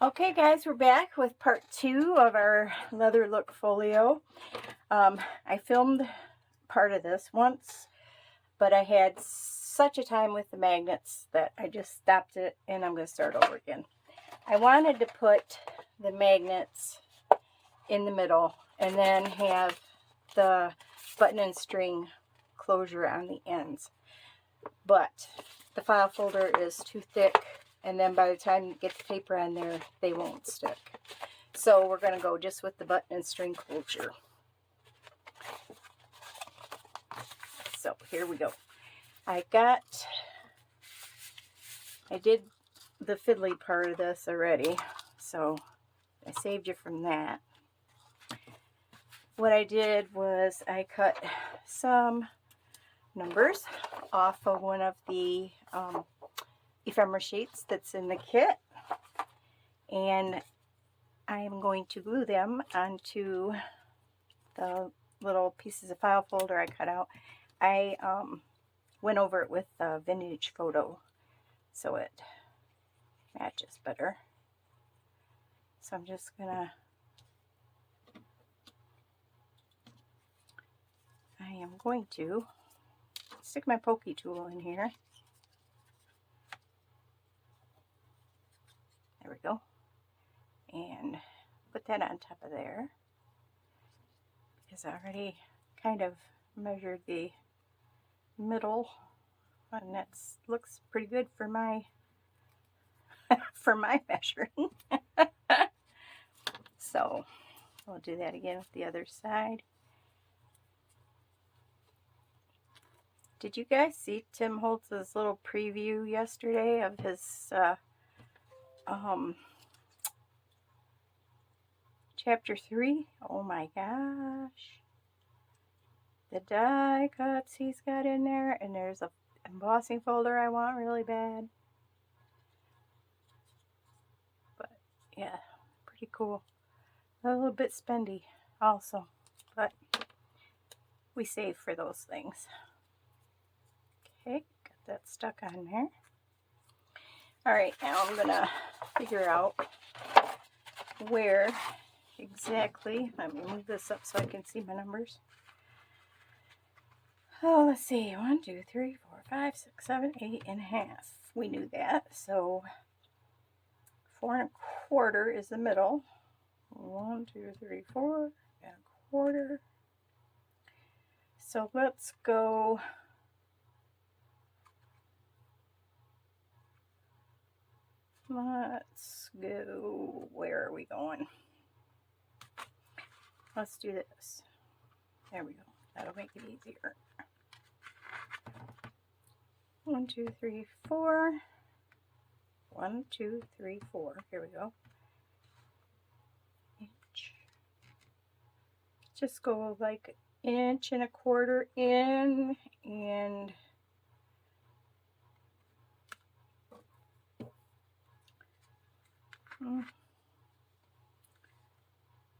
Okay guys, we're back with part 2 of our leather look folio. I filmed part of this once, but I had such a time with the magnets that I just stopped it and I'm going to start over again. I wanted to put the magnets in the middle and then have the button and string closure on the ends, but the file folder is too thick, and then by the time you get the paper on there, they won't stick. So we're going to go just with the button and string closure. So here we go. I did the fiddly part of this already, so I saved you from that. What I did was I cut some numbers off of one of the ephemera sheets that's in the kit, and I am going to glue them onto the little pieces of file folder I cut out. I went over it with a vintage photo so it matches better. So I'm just gonna stick my pokey tool in here. There we go. And put that on top of there, because I already kind of measured the middle, and that looks pretty good for my for my measuring. So we'll do that again with the other side. Did you guys see Tim Holtz's little preview yesterday of his chapter 3? Oh my gosh. The die cuts he's got in there, and there's a embossing folder I want really bad. But yeah, pretty cool. A little bit spendy also, but we save for those things. Okay, got that stuck on there. Alright, now I'm gonna figure out where exactly. Let me move this up so I can see my numbers. Oh, let's see. 1, 2, 3, 4, 5, 6, 7, 8.5. We knew that. So 4 1/4 is the middle. 1, 2, 3, 4 1/4. So let's go. Where are we going? Let's do this. There we go. That'll make it easier. 1, 2, 3, 4. 1, 2, 3, 4. Here we go. Inch. Just go like 1.25 in, and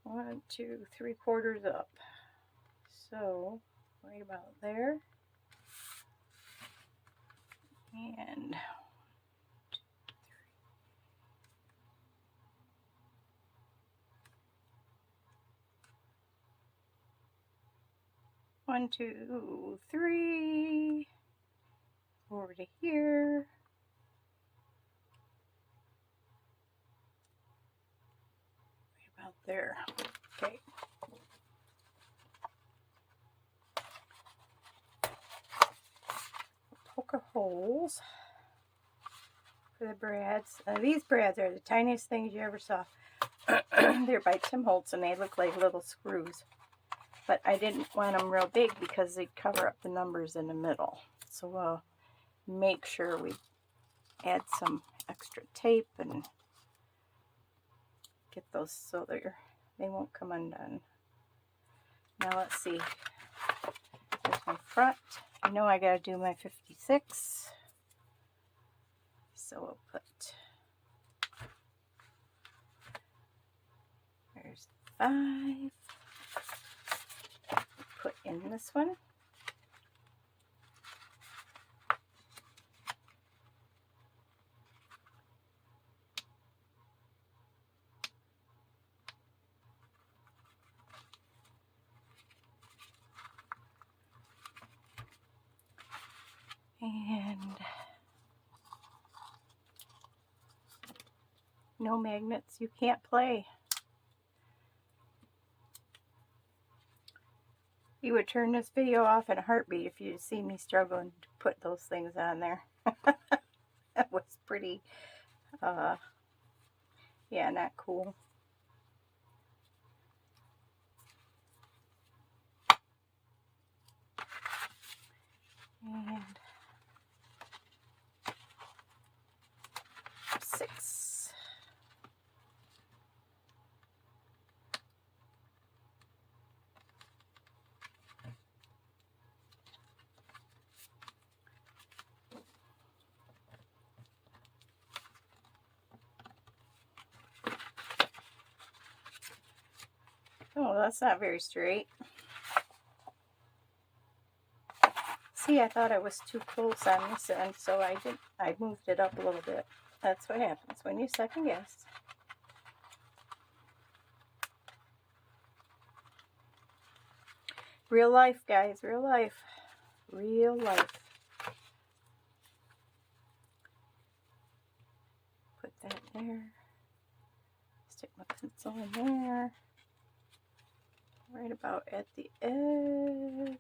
one, 2, 3/4 up. So right about there. And 1, 2, 3 over to here. Right about there. Okay. Poke holes for the brads. These brads are the tiniest things you ever saw. They're by Tim Holtz, and they look like little screws. But I didn't want them real big because they'd cover up the numbers in the middle. So we'll make sure we add some extra tape and get those so they won't come undone. Now let's see. There's my front. I know I gotta do my 56. So we'll put, there's 5. Put in this one. And no magnets, you can't play. You would turn this video off in a heartbeat if you'd see me struggling to put those things on there. That was pretty, yeah, not cool. And 6. Oh, that's not very straight. See, I thought I was too close on this end, so I moved it up a little bit. That's what happens when you second guess. Real life, guys, real life. Real life. Put that there. Stick my pencil in there. Right about at the edge.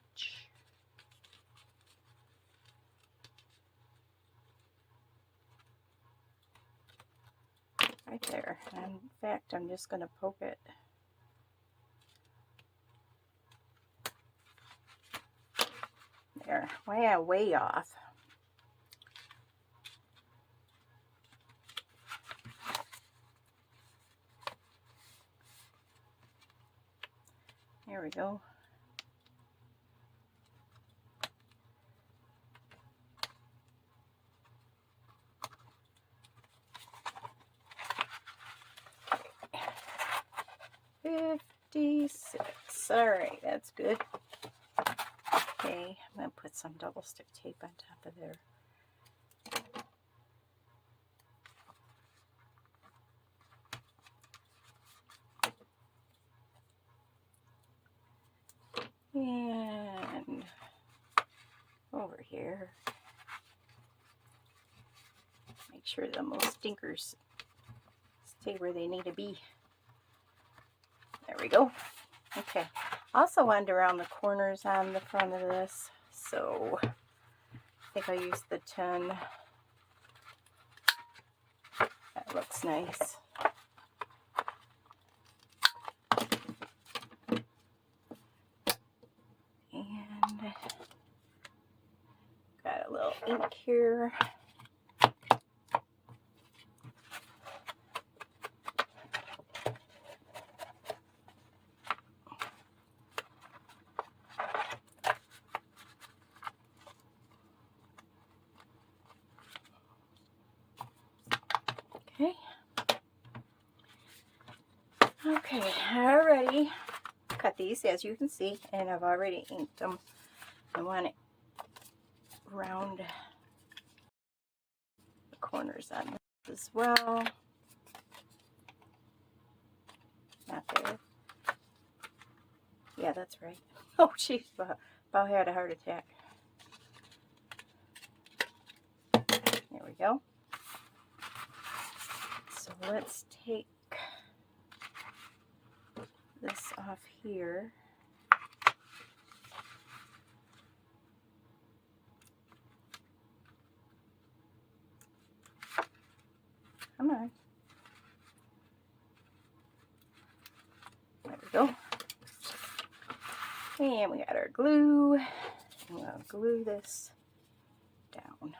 Right there. And in fact, I'm just going to poke it. There. Way off. There we go. Okay. 56. All right, that's good. Okay, I'm going to put some double stick tape on top of there. And over here, make sure the little stinkers stay where they need to be. There we go. Okay. Also wanted to round the corners on the front of this, so I think I'll use the 10. That looks nice. And got a little ink here. Okay, already cut these, as you can see, and I've already inked them. I want it round the corners on this as well. Not there. Yeah, that's right. Oh, jeez, about had a heart attack. There we go. So let's take this off here. Come on. There we go. And we got our glue. And we'll glue this down.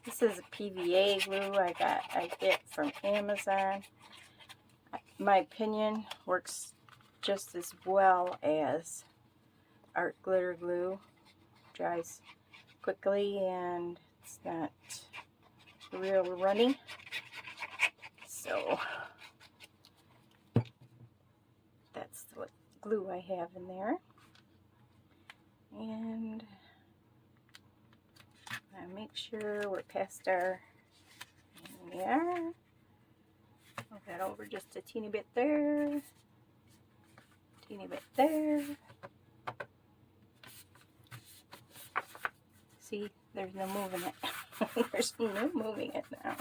This is a PVA glue I get from Amazon. My opinion, works just as well as art glitter glue. Dries quickly and it's not real runny. So that's what glue I have in there. And I make sure we're past our, we are. Move that over just a teeny bit there, teeny bit there. See, there's no moving it. There's no moving it now.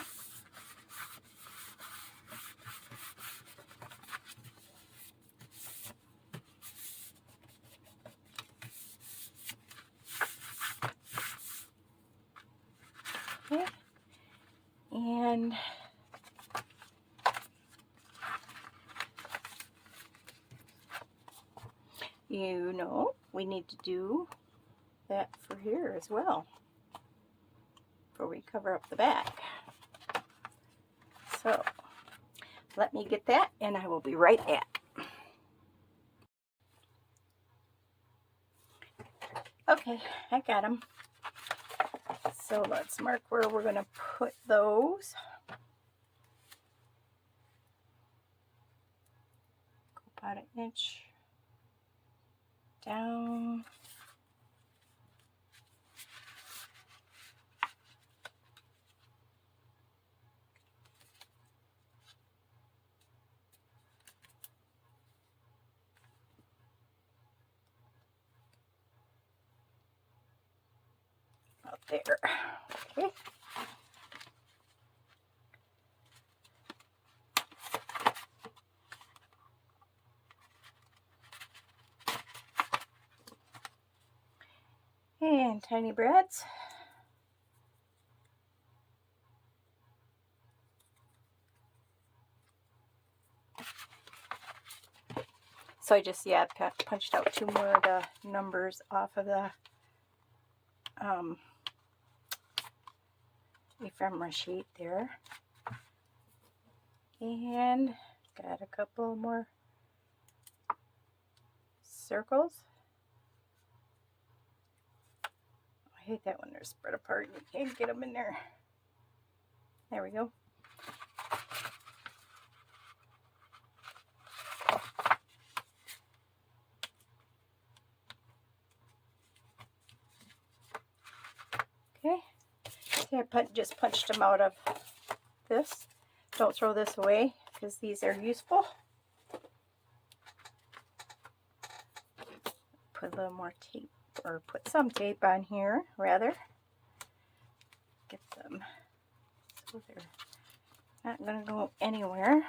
Okay. And you know, we need to do that for here as well before we cover up the back. So let me get that and I will be right back. Okay, I got them. So let's mark where we're going to put those. Go about an inch down. Out there. Okay. And tiny brads. So I just, yeah, punched out 2 more of the numbers off of the ephemera sheet there. And got a couple more circles. I hate that when they're spread apart and you can't get them in there. There we go. Okay, see, I just punched them out of this. Don't throw this away because these are useful. Put a little more tape, or put some tape on here, rather. Get them so they're not going to go anywhere.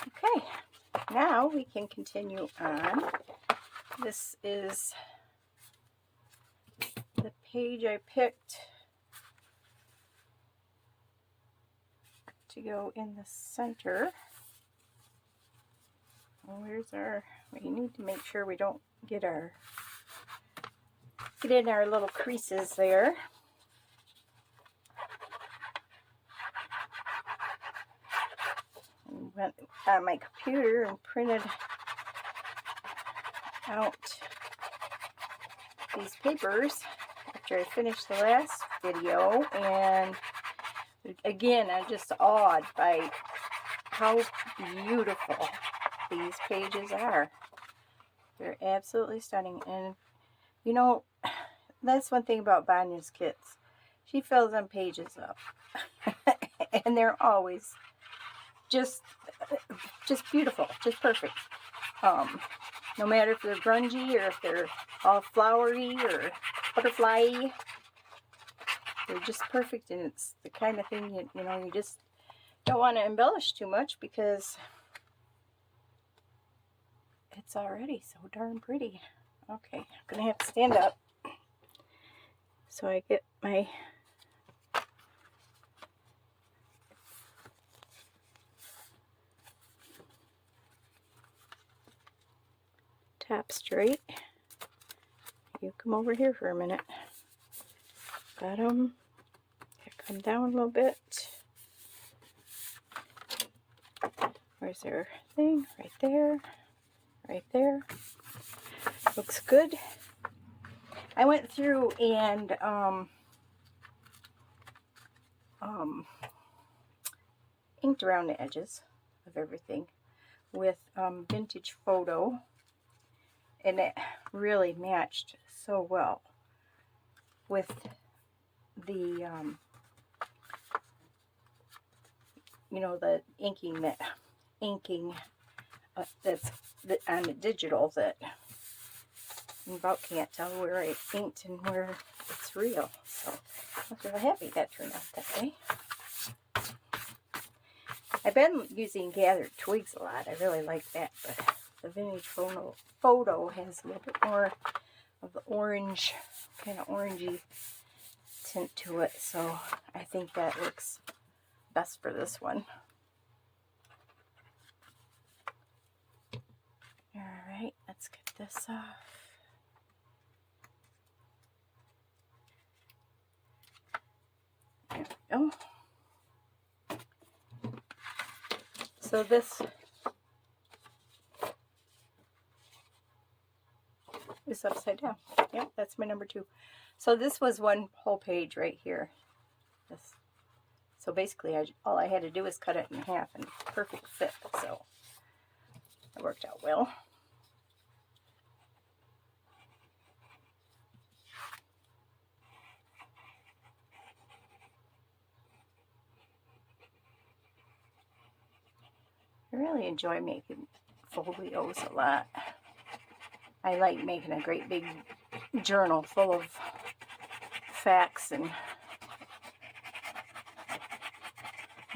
Okay, now we can continue on. This is the page I picked to go in the center. Where's our, we need to make sure we don't get in our little creases there. And went on my computer and printed out these papers after I finished the last video, and again, I'm just awed by how beautiful these pages are. They're absolutely stunning. And you know, that's one thing about Vanya's kits. She fills them pages up. And they're always just beautiful, just perfect. No matter if they're grungy or if they're all flowery or butterfly-y, they're just perfect. And it's the kind of thing you know, you just don't want to embellish too much because it's already so darn pretty. Okay, I'm gonna have to stand up so I get my top straight. You come over here for a minute. Got them. Come down a little bit. Where's their thing? Right there. Right there. Looks good. I went through and inked around the edges of everything with vintage photo, and it really matched so well with the you know, the inking that's on the digital, that you about can't tell where I inked and where it's real. So I was really happy that turned out that way. I've been using gathered twigs a lot. I really like that, but the vintage photo has a little bit more of the orange, kind of orangey tint to it, so I think that works best for this one. Alright, let's get this off. There we go. So this is upside down. Yep, that's my number 2. So this was one whole page right here. This. So basically, all I had to do was cut it in half, and perfect fit. So it worked out well. I really enjoy making folios a lot. I like making a great big journal full of facts and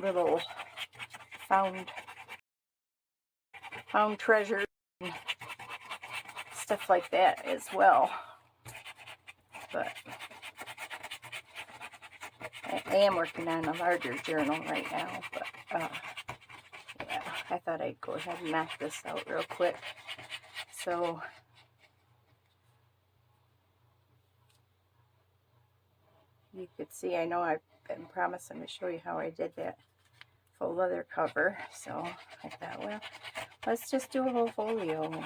little found treasures and stuff like that as well. But I am working on a larger journal right now, but yeah, I thought I'd go ahead and knock this out real quick. So you could see, I know I've been promising to show you how I did that faux leather cover, so I thought, well, let's just do a whole folio.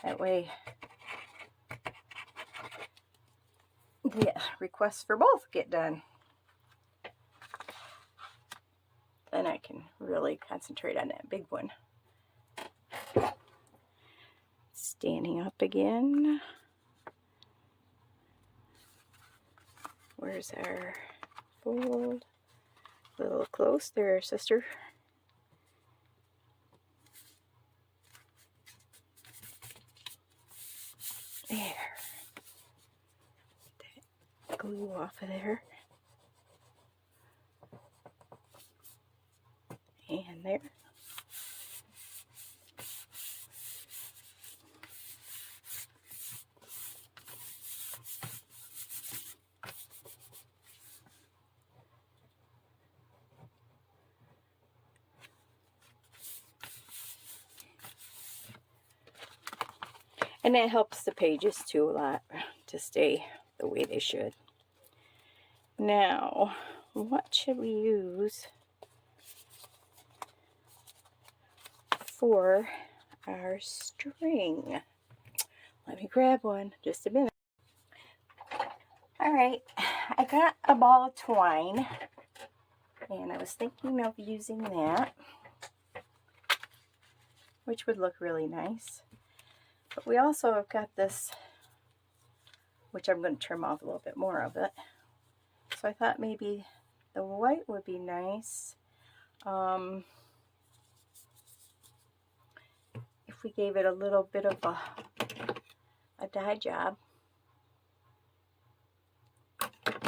That way the requests for both get done. Then I can really concentrate on that big one. Standing up again. Where's our fold? A little close there, sister. There. That glue off of there. And there. And that helps the pages too a lot to stay the way they should. Now, what should we use for our string? Let me grab one, just a minute. Alright, I got a ball of twine, and I was thinking of using that, which would look really nice. But we also have got this, which I'm going to trim off a little bit more of it. So I thought maybe the white would be nice. If we gave it a little bit of a dye job.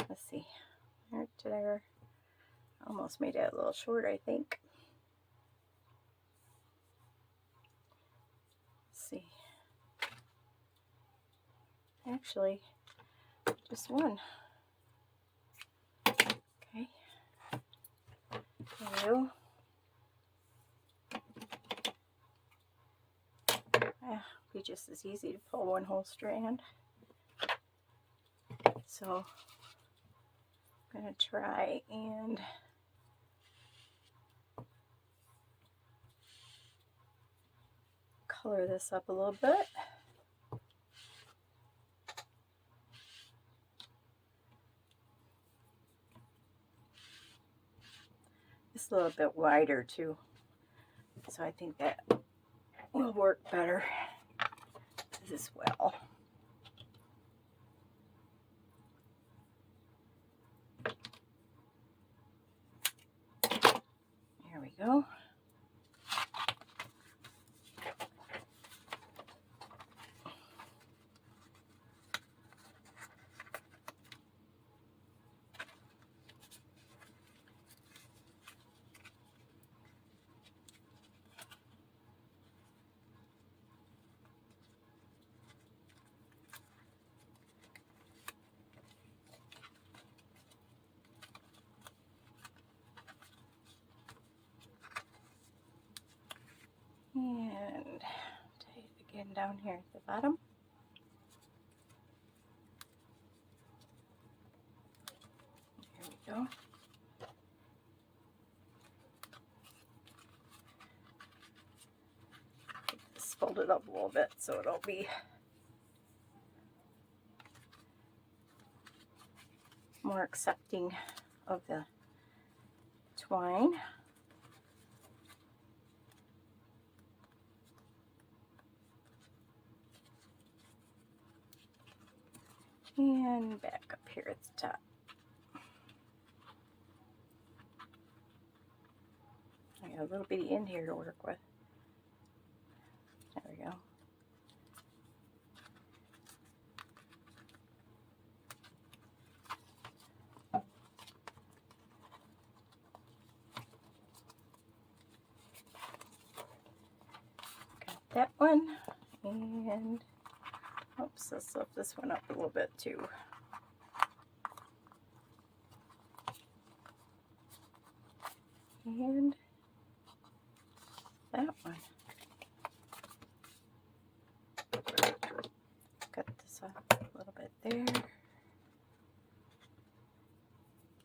Let's see. Did I almost made it a little short, I think. Let's see. Actually, just one. Okay. There we go. Be just as easy to pull one whole strand. So I'm going to try and color this up a little bit. It's a little bit wider too, so so I think that will work better as well. There we go. And tie it again down here at the bottom. There we go. Get this folded up a little bit so it'll be more accepting of the twine. And back up here at the top. I got a little bitty end here to work with. There we go. Got that one. And oops, let's lift this one up a little bit too. And that one. Cut this off a little bit there.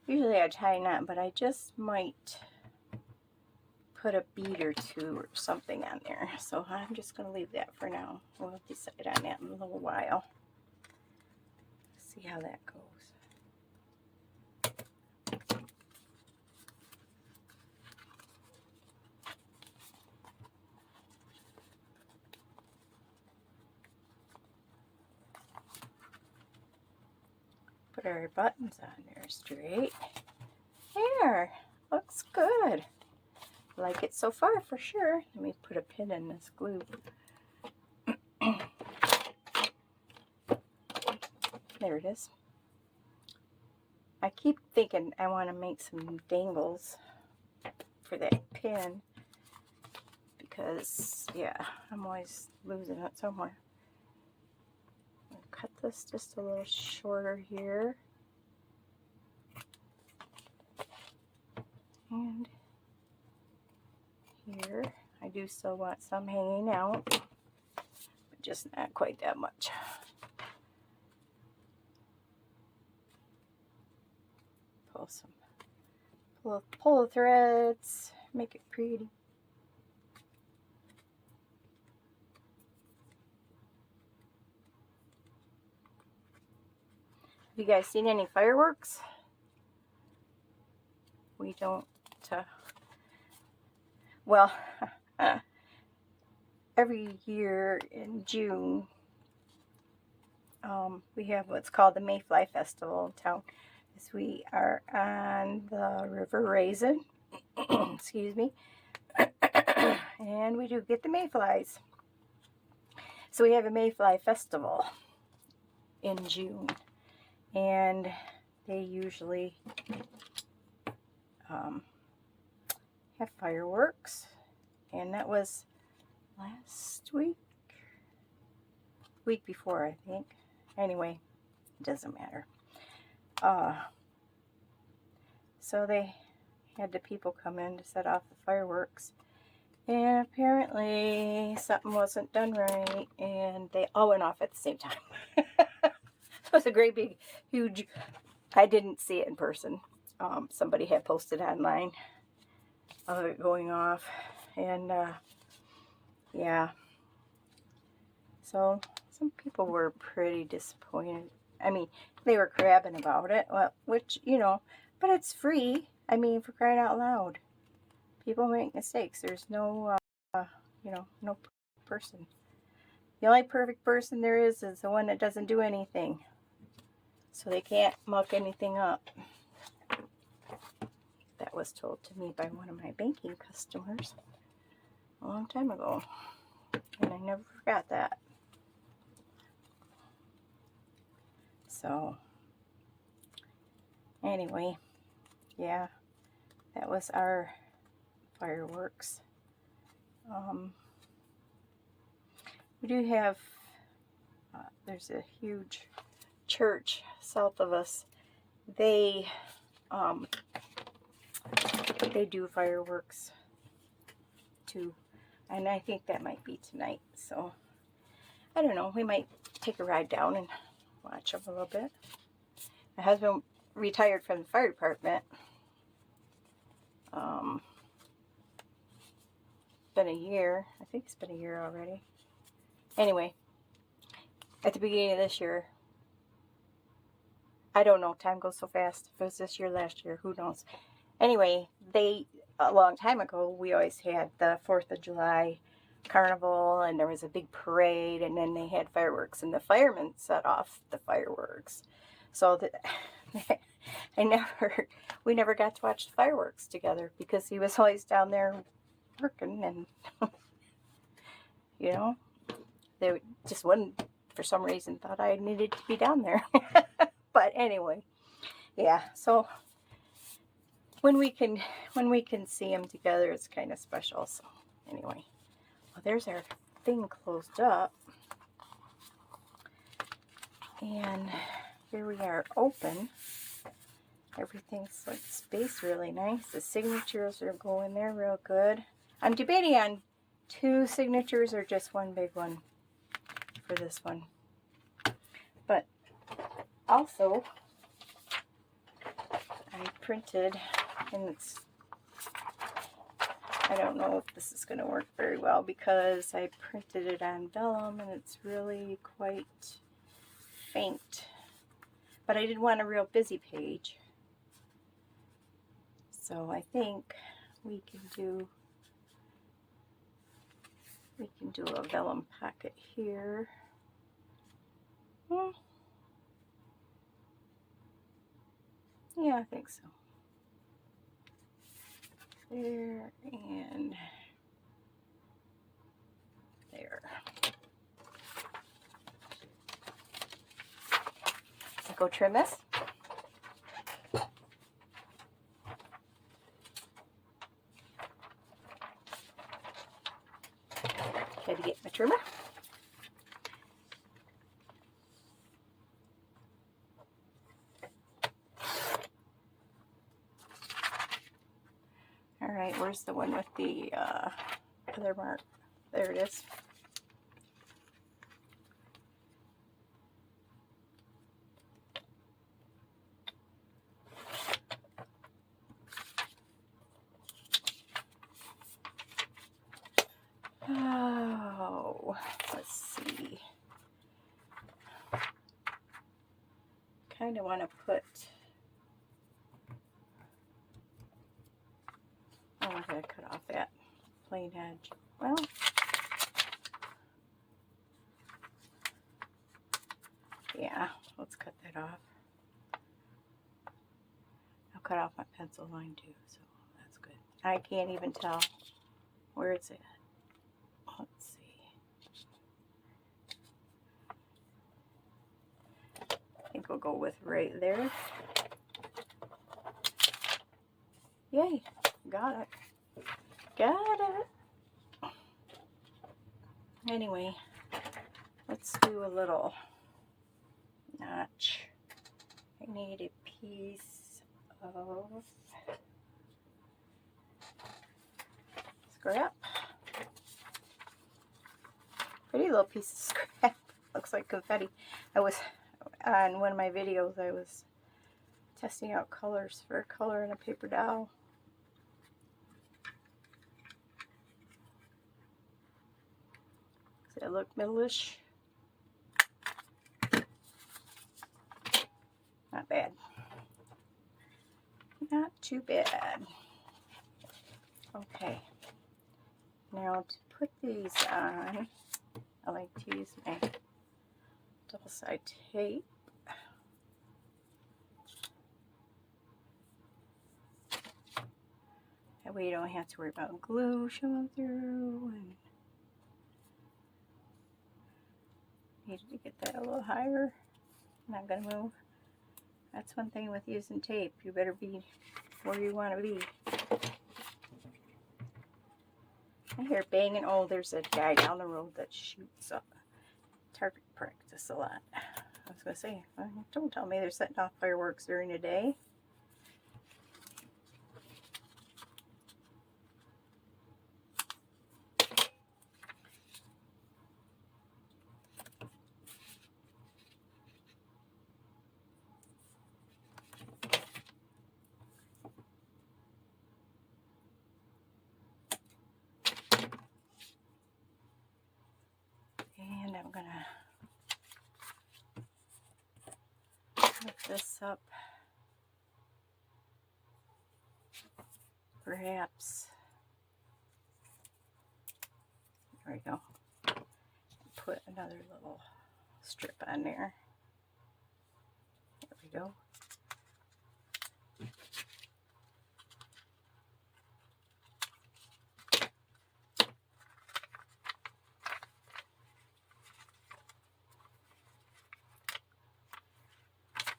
Usually I tie a knot, but I just might put a bead or two or something on there. So I'm just going to leave that for now. We'll decide on that in a little while. See how that goes. Put our buttons on there straight. There, looks good. Like it so far for sure. Let me put a pin in this glue. There it is. I keep thinking I want to make some dangles for that pin because, yeah, I'm always losing it somewhere. I'll cut this just a little shorter here. And here, I do still want some hanging out, but just not quite that much. Pull the threads, make it pretty. Have you guys seen any fireworks? We don't, well, every year in June, we have what's called the Mayfly Festival in town. As we are on the River Raisin, excuse me, and we do get the mayflies. So we have a Mayfly Festival in June, and they usually have fireworks, and that was last week before, I think. Anyway, it doesn't matter. So they had the people come in to set off the fireworks, and apparently something wasn't done right, and they all went off at the same time. It was a great big huge, I didn't see it in person. Somebody had posted online of it going off, and yeah, so some people were pretty disappointed. I mean, they were crabbing about it, well, which, you know, but it's free. I mean, for crying out loud. People make mistakes. There's no you know, no person. The only perfect person there is the one that doesn't do anything. So they can't muck anything up. That was told to me by one of my banking customers a long time ago. And I never forgot that. So, anyway, yeah, that was our fireworks. We do have, there's a huge church south of us. They do fireworks too, and I think that might be tonight. So I don't know. We might take a ride down and watch them a little bit. My husband retired from the fire department. Been a year. I think it's been a year already. Anyway, at the beginning of this year, I don't know. Time goes so fast. If it was this year, last year, who knows? Anyway, a long time ago, we always had the 4th of July carnival, and there was a big parade, and then they had fireworks, and the firemen set off the fireworks. So we never got to watch the fireworks together because he was always down there working, and you know, they just wouldn't, for some reason, thought I needed to be down there. But anyway, yeah. So when we can see them together, it's kind of special. So anyway, well, there's our thing closed up, and here we are open. Everything's like spaced really nice. The signatures are going there real good. I'm debating on 2 signatures or just one big one for this one. But also, I printed, and I don't know if this is going to work very well because I printed it on vellum and it's really quite faint. But I did want a real busy page. So I think we can do a vellum pocket here. Yeah, I think so. There and there. So go trim this. Had to get my trimmer. All right, where's the one with the other mark? There it is. Oh, let's see. Kind of want to put. Oh, I'm going to cut off that plain edge. Well, yeah, let's cut that off. I'll cut off my pencil line too, so that's good. I can't even tell where it's at. Let's see. I think we'll go with right there. Yay, got it. Got it. Anyway, let's do a little notch. I need a piece of scrap. Pretty little piece of scrap. Looks like confetti. I was on one of my videos, I was testing out colors for a color in a paper doll. Does that look middle-ish? Not bad. Not too bad. Okay. Now to put these on, I like to use my double-side tape. That way you don't have to worry about glue showing through. And needed to get that a little higher. Not going to move. That's one thing with using tape. You better be where you want to be. I hear banging. Oh, there's a guy down the road that shoots up target practice a lot. I was going to say, don't tell me they're setting off fireworks during the day. And I'm going to lift this up. Perhaps. There we go. Put another little strip on there. There we go.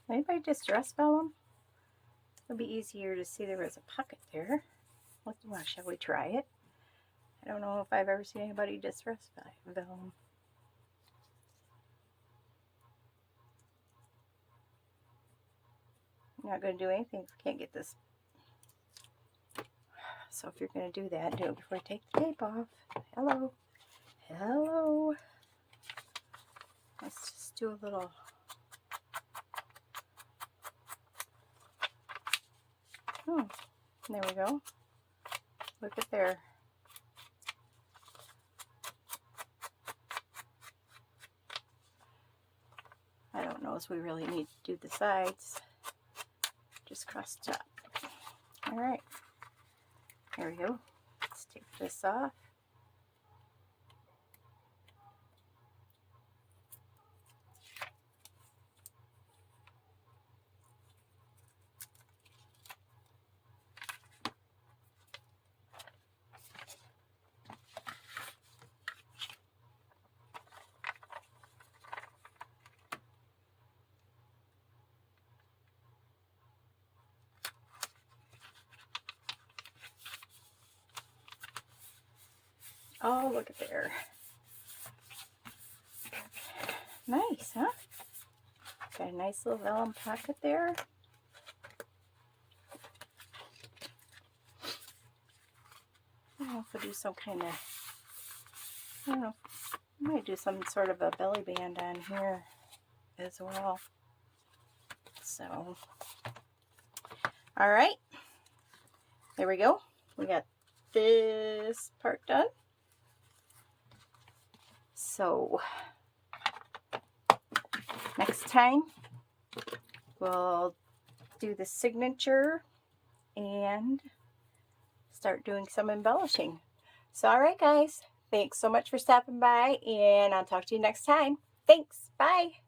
Anybody distress vellum? It'll be easier to see there was a pocket there. Well, shall we try it? I don't know if I've ever seen anybody distress vellum. I'm not going to do anything if I can't get this. So if you're going to do that, do it before I take the tape off. Hello. Hello. Let's just do a little. Oh, there we go. Look at there. I don't know if we really need to do the sides. Just cross the top. Alright. There we go. Let's take this off. Oh, look at there. Nice, huh? Got a nice little vellum pocket there. I don't know if we'll do some kind of, I don't know, I might do some sort of a belly band on here as well. So, all right. There we go. We got this part done. So, next time, we'll do the signature and start doing some embellishing. So, all right, guys. Thanks so much for stopping by, and I'll talk to you next time. Thanks. Bye.